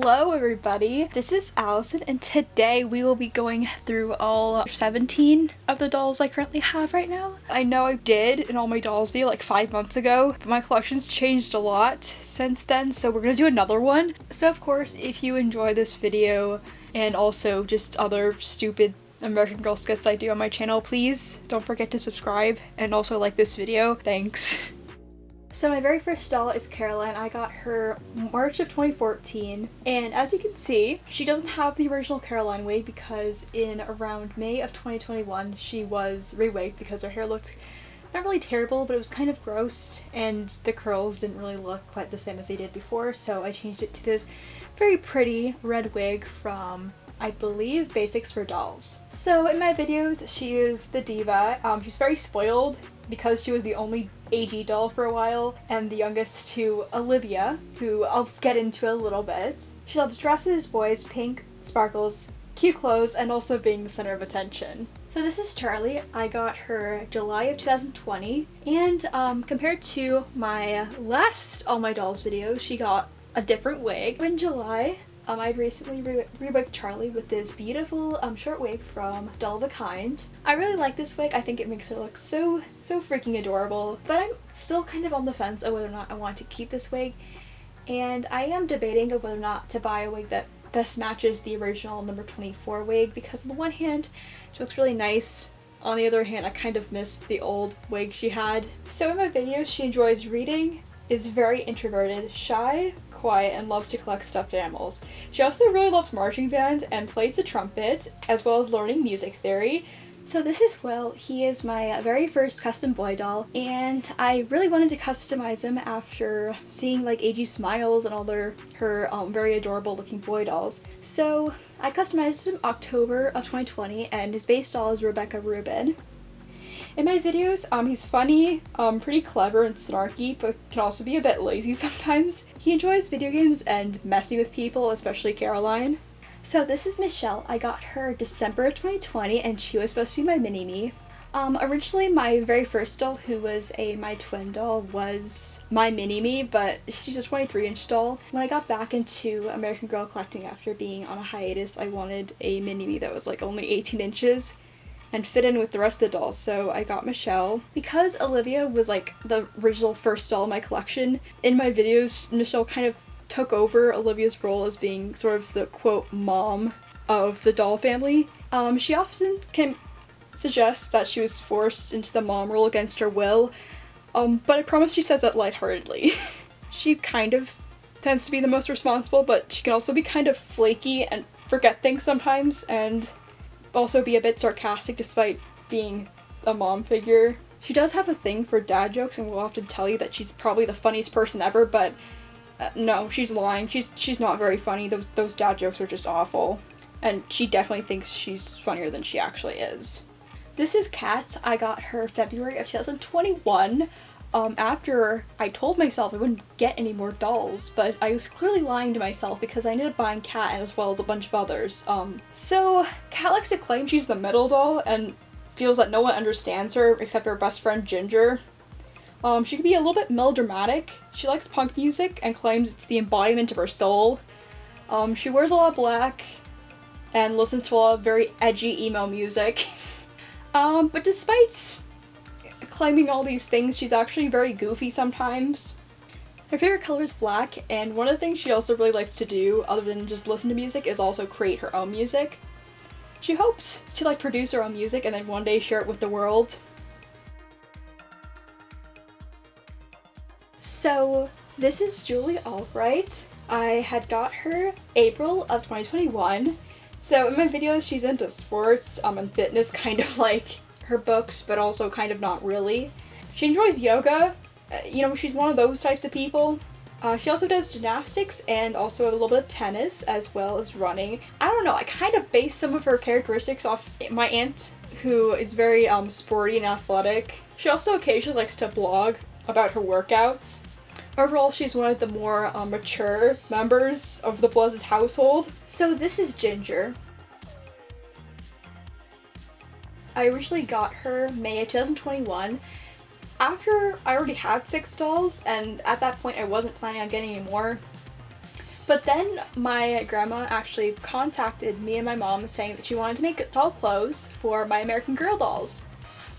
Hello everybody, this is Allison and today we will be going through all 17 of the dolls I currently have right now. I know I did an all my dolls video like 5 months ago, but my collection's changed a lot since then, so we're gonna do another one. So of course, if you enjoy this video and also just other stupid American Girl skits I do on my channel, please don't forget to subscribe and also like this video. Thanks. So my very first doll is Caroline. I got her March of 2014, and as you can see, she doesn't have the original Caroline wig because in around May of 2021 she was rewigged because her hair looked not really terrible, but it was kind of gross and the curls didn't really look quite the same as they did before, so I changed it to this very pretty red wig from, I believe, Basics for Dolls. So in my videos she is the diva. She's very spoiled because she was the only AG doll for a while and the youngest to Olivia, who I'll get into a little bit. She loves dresses, boys, pink, sparkles, cute clothes, and also being the center of attention. So this is Charlie. I got her July of 2020, and compared to my last All My Dolls video, she got a different wig. In July, I recently rewigged Charlie with this beautiful short wig from Doll of a Kind. I really like this wig. I think it makes her look so freaking adorable, but I'm still kind of on the fence of whether or not I want to keep this wig, and I am debating of whether or not to buy a wig that best matches the original number 24 wig, because on the one hand she looks really nice, on the other hand I kind of miss the old wig she had. So in my videos she enjoys reading, is very introverted, shy, quiet, and loves to collect stuffed animals. She also really loves marching band and plays the trumpet, as well as learning music theory. So this is Will. He is my very first custom boy doll, and I really wanted to customize him after seeing like AG Smiles and all her very adorable looking boy dolls. So I customized him October of 2020, and his base doll is Rebecca Rubin. In my videos, he's funny, pretty clever and snarky, but can also be a bit lazy sometimes. He enjoys video games and messing with people, especially Caroline. So this is Michelle. I got her December 2020, and she was supposed to be my mini-me. Originally my very first doll, who was my twin doll, was my mini-me, but she's a 23-inch doll. When I got back into American Girl collecting after being on a hiatus, I wanted a mini-me that was like only 18 inches. And fit in with the rest of the dolls, so I got Michelle. Because Olivia was like the original first doll in my collection, in my videos Michelle kind of took over Olivia's role as being sort of the quote mom of the doll family. She often can suggest that she was forced into the mom role against her will, but I promise she says that lightheartedly. She kind of tends to be the most responsible, but she can also be kind of flaky and forget things sometimes, and also be a bit sarcastic despite being a mom figure. She does have a thing for dad jokes and will often tell you that she's probably the funniest person ever, but no, she's lying. She's not very funny. Those dad jokes are just awful, and she definitely thinks she's funnier than she actually is. This is Kat. I got her February of 2021. After I told myself I wouldn't get any more dolls, but I was clearly lying to myself because I ended up buying Kat as well as a bunch of others. So Kat likes to claim she's the middle doll and feels that no one understands her except her best friend Ginger. She can be a little bit melodramatic. She likes punk music and claims it's the embodiment of her soul. She wears a lot of black and listens to a lot of very edgy emo music. But despite claiming all these things, she's actually very goofy sometimes. Her favorite color is black, and one of the things she also really likes to do, other than just listen to music, is also create her own music. She hopes to produce her own music and then one day share it with the world. So this is Julie Albright. I had got her April of 2021. So in my videos she's into sports and fitness, kind of like her books, but also kind of not really. She enjoys yoga. She's one of those types of people. She also does gymnastics and also a little bit of tennis, as well as running. I don't know, I kind of base some of her characteristics off my aunt, who is very sporty and athletic. She also occasionally likes to blog about her workouts. Overall, she's one of the more mature members of the Blez's household. So this is Ginger. I originally got her May of 2021. After I already had 6 dolls, and at that point I wasn't planning on getting any more. But then my grandma actually contacted me and my mom saying that she wanted to make doll clothes for my American Girl dolls.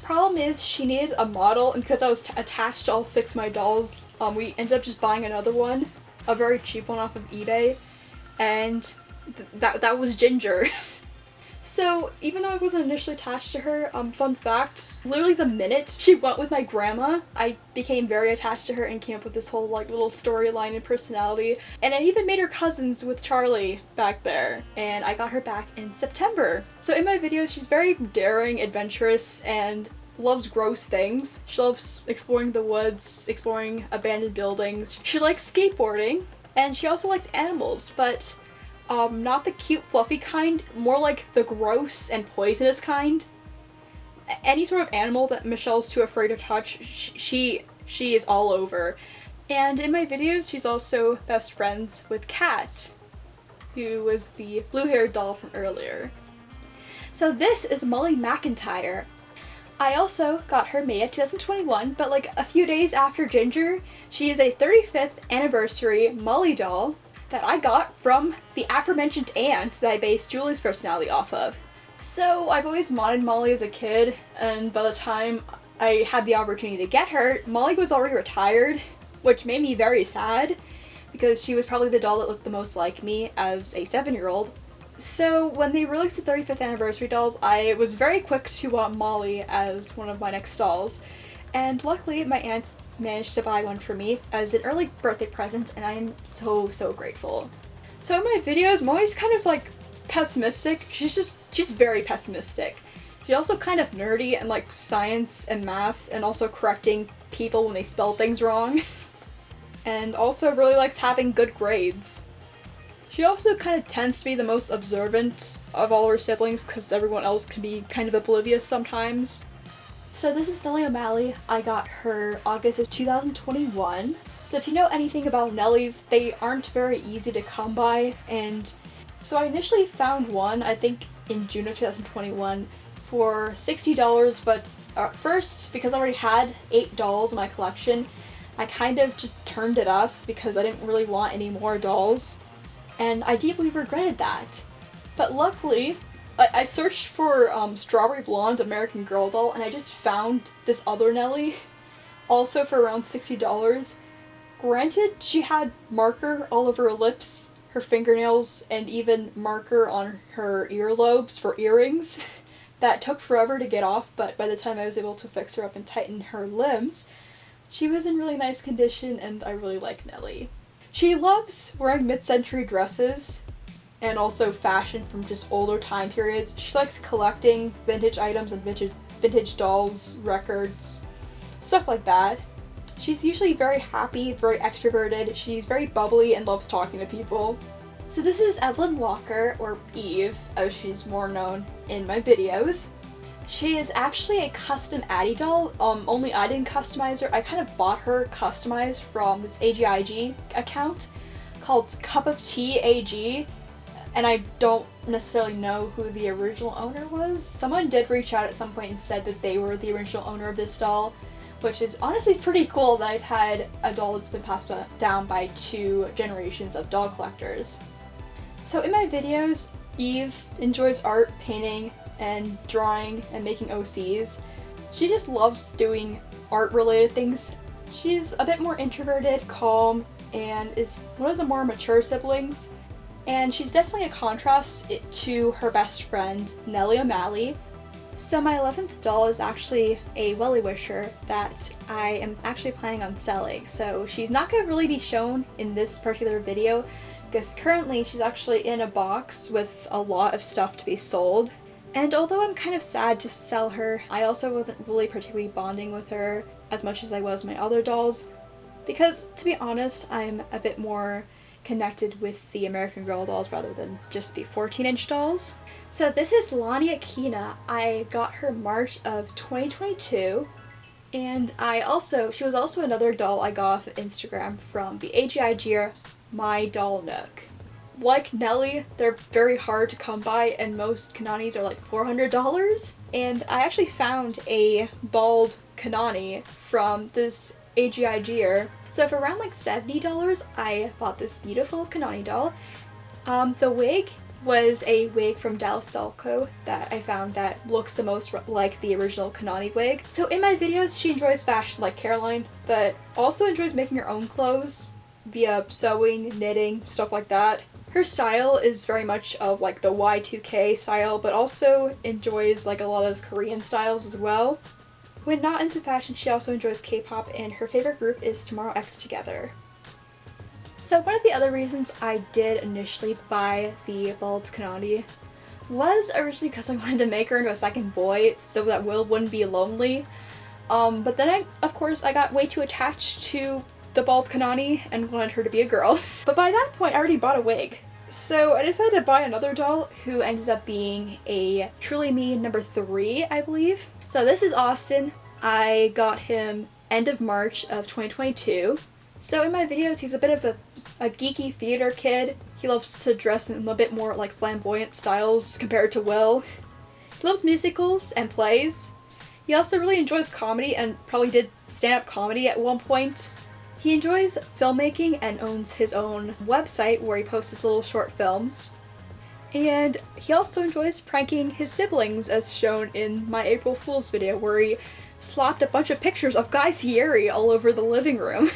Problem is, she needed a model, and because I was attached to all 6 of my dolls, we ended up just buying another one, a very cheap one off of eBay, and that was Ginger. So even though I wasn't initially attached to her, fun fact, literally the minute she went with my grandma, I became very attached to her and came up with this whole like little storyline and personality. And I even made her cousins with Charlie back there, and I got her back in September. So in my videos, she's very daring, adventurous, and loves gross things. She loves exploring the woods, exploring abandoned buildings. She likes skateboarding, and she also likes animals, but not the cute fluffy kind, more like the gross and poisonous kind. Any sort of animal that Michelle's too afraid to touch, she is all over. And in my videos, she's also best friends with Kat, who was the blue-haired doll from earlier. So this is Molly McIntyre. I also got her May of 2021, but like a few days after Ginger, she is a 35th anniversary Molly doll that I got from the aforementioned aunt that I based Julie's personality off of. So I've always wanted Molly as a kid, and by the time I had the opportunity to get her, Molly was already retired, which made me very sad because she was probably the doll that looked the most like me as a 7-year-old. So when they released the 35th anniversary dolls, I was very quick to want Molly as one of my next dolls, and luckily my aunt managed to buy one for me as an early birthday present, and I am so grateful. So in my videos, Molly's kind of like pessimistic. She's very pessimistic. She's also kind of nerdy and like science and math, and also correcting people when they spell things wrong. And also really likes having good grades. She also kind of tends to be the most observant of all her siblings because everyone else can be kind of oblivious sometimes. So this is Nellie O'Malley. I got her August of 2021. So if you know anything about Nellies, they aren't very easy to come by, and so I initially found one, I think in June of 2021, for $60, but at first, because I already had 8 dolls in my collection, I kind of just turned it off because I didn't really want any more dolls, and I deeply regretted that. But luckily, I searched for Strawberry Blonde American Girl doll, and I just found this other Nellie, also for around $60. Granted, she had marker all over her lips, her fingernails, and even marker on her earlobes for earrings. That took forever to get off, but by the time I was able to fix her up and tighten her limbs, she was in really nice condition, and I really like Nellie. She loves wearing mid-century dresses, and also fashion from just older time periods. She likes collecting vintage items and vintage dolls, records, stuff like that. She's usually very happy, very extroverted, she's very bubbly and loves talking to people. So this is Evelyn Walker, or Eve, as she's more known in my videos. She is actually a custom Addie doll, only I didn't customize her. I kind of bought her customized from this AGIG account called Cup of Tea AG. And I don't necessarily know who the original owner was. Someone did reach out at some point and said that they were the original owner of this doll, which is honestly pretty cool that I've had a doll that's been passed down by 2 generations of doll collectors. So in my videos, Eve enjoys art, painting, and drawing, and making OCs. She just loves doing art-related things. She's a bit more introverted, calm, and is one of the more mature siblings. And she's definitely a contrast to her best friend, Nellie O'Malley. So my 11th doll is actually a Wellie Wisher that I am actually planning on selling. So she's not going to really be shown in this particular video because currently she's actually in a box with a lot of stuff to be sold. And although I'm kind of sad to sell her, I also wasn't really particularly bonding with her as much as I was my other dolls. Because, to be honest, I'm a bit more connected with the American Girl dolls rather than just the 14-inch dolls. So this is Lani Akina. I got her March of 2022, and she was also another doll I got off of Instagram from the AGIG My Doll Nook. Like Nellie, they're very hard to come by, and most Kananis are like $400. And I actually found a bald Kanani from this AGIGer. So for around like $70, I bought this beautiful Kanani doll. The wig was a wig from Dallas Doll Co. that I found that looks the most like the original Kanani wig. So in my videos, she enjoys fashion like Caroline, but also enjoys making her own clothes via sewing, knitting, stuff like that. Her style is very much of like the Y2K style, but also enjoys like a lot of Korean styles as well. When not into fashion, she also enjoys K-pop, and her favorite group is Tomorrow X Together. So one of the other reasons I did initially buy the bald Kanani was originally because I wanted to make her into a second boy so that Will wouldn't be lonely. But then of course I got way too attached to the bald Kanani and wanted her to be a girl. But by that point I already bought a wig. So I decided to buy another doll who ended up being a Truly Me number 3, I believe. So this is Austin. I got him end of March of 2022. So in my videos he's a bit of a geeky theater kid. He loves to dress in a bit more like flamboyant styles compared to Will. He loves musicals and plays. He also really enjoys comedy and probably did stand-up comedy at one point. He enjoys filmmaking and owns his own website where he posts his little short films. And he also enjoys pranking his siblings, as shown in my April Fool's video where he slapped a bunch of pictures of Guy Fieri all over the living room.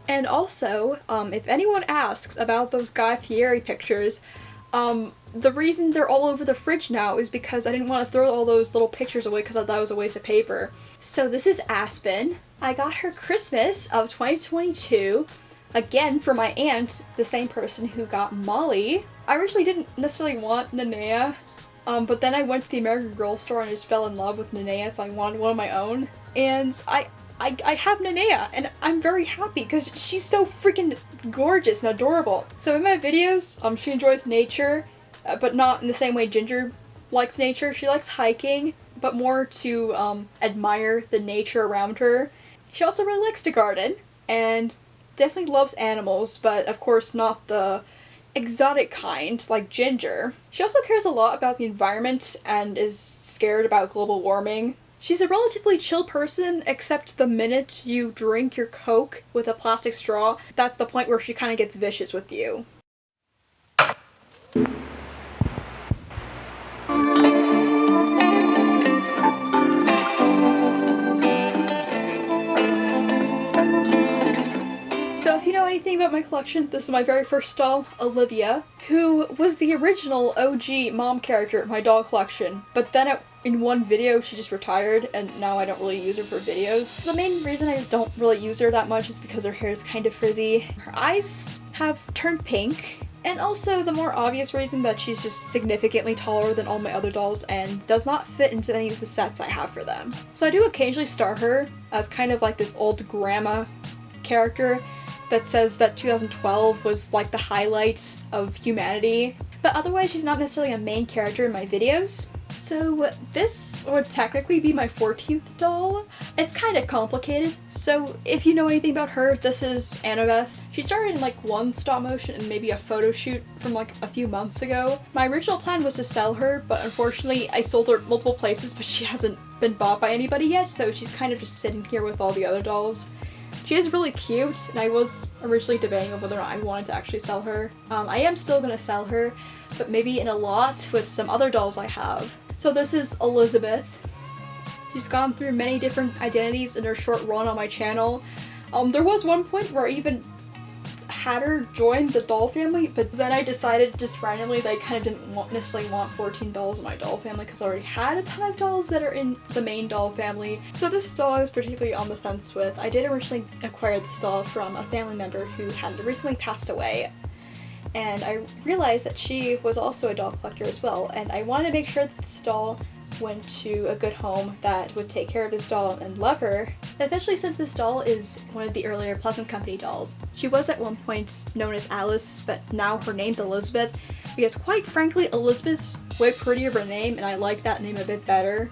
And also, if anyone asks about those Guy Fieri pictures, the reason they're all over the fridge now is because I didn't want to throw all those little pictures away because I thought it was a waste of paper. So this is Aspen. I got her Christmas of 2022, again for my aunt, the same person who got Molly. I originally didn't necessarily want Nanea, but then I went to the American Girl store and just fell in love with Nanea, so I wanted one of my own. And I have Nanea, and I'm very happy because she's so freaking gorgeous and adorable. So in my videos, she enjoys nature, but not in the same way Ginger likes nature. She likes hiking, but more to admire the nature around her. She also really likes to garden, and definitely loves animals, but of course not the exotic kind like Ginger. She also cares a lot about the environment and is scared about global warming. She's a relatively chill person, except the minute you drink your Coke with a plastic straw, that's the point where she kind of gets vicious with you. So if you know anything about my collection, this is my very first doll, Olivia, who was the original OG mom character in my doll collection, but then in one video she just retired and now I don't really use her for videos. The main reason I just don't really use her that much is because her hair is kind of frizzy. Her eyes have turned pink, and also the more obvious reason that she's just significantly taller than all my other dolls and does not fit into any of the sets I have for them. So I do occasionally star her as kind of like this old grandma character that says that 2012 was like the highlight of humanity, but otherwise she's not necessarily a main character in my videos. So this would technically be my 14th doll. It's kind of complicated, so if you know anything about her, this is Annabeth. She started in like one stop motion and maybe a photo shoot from like a few months ago. My original plan was to sell her, but unfortunately I sold her multiple places, but she hasn't been bought by anybody yet, so she's kind of just sitting here with all the other dolls. She is really cute, and I was originally debating on whether or not I wanted to actually sell her. I am still gonna sell her, but maybe in a lot with some other dolls I have. So this is Elizabeth. She's gone through many different identities in her short run on my channel. There was one point where I even had her join the doll family, but then I decided just randomly that I kind of didn't necessarily want 14 dolls in my doll family because I already had a ton of dolls that are in the main doll family. So this doll I was particularly on the fence with. I did originally acquire this doll from a family member who had recently passed away, and I realized that she was also a doll collector as well, and I wanted to make sure that this doll went to a good home that would take care of this doll and love her, especially since this doll is one of the earlier Pleasant Company dolls. She was at one point known as Alice, but now her name's Elizabeth, because quite frankly Elizabeth's way prettier of a name and I like that name a bit better.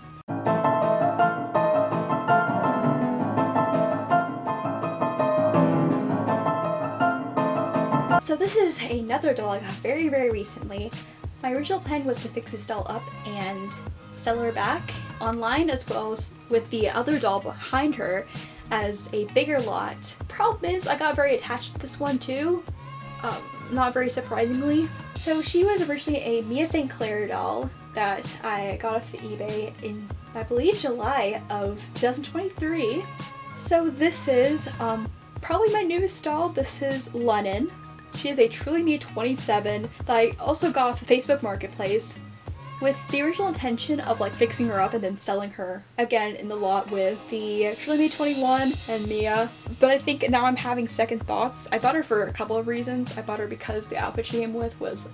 So this is another doll I got very recently. My original plan was to fix this doll up and sell her back online, as well as with the other doll behind her as a bigger lot. Problem is, I got very attached to this one too, not very surprisingly. So she was originally a Mia St. Clair doll that I got off eBay in, I believe, July of 2023. So this is probably my newest doll. This is Lennon. She is a Truly Me 27 that I also got off the Facebook Marketplace with the original intention of like fixing her up and then selling her again in the lot with the Truly Me 21 and Mia. But I think now I'm having second thoughts. I bought her for a couple of reasons. I bought her because the outfit she came with was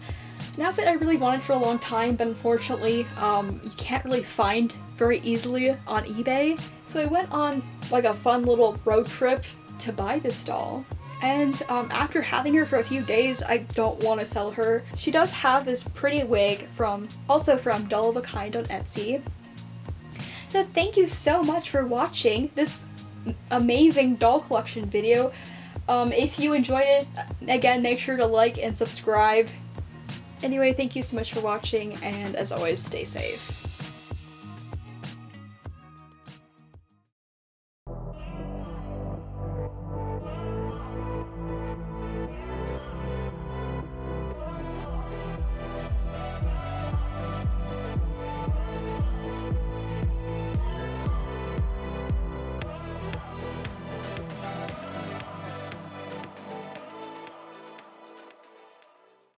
an outfit I really wanted for a long time, but unfortunately you can't really find very easily on eBay. So I went on like a fun little road trip to buy this doll. And after having her for a few days, I don't want to sell her. She does have this pretty wig also from Doll of a Kind on Etsy. So thank you so much for watching this amazing doll collection video. If you enjoyed it, again, make sure to like and subscribe. Anyway, thank you so much for watching, and as always, stay safe.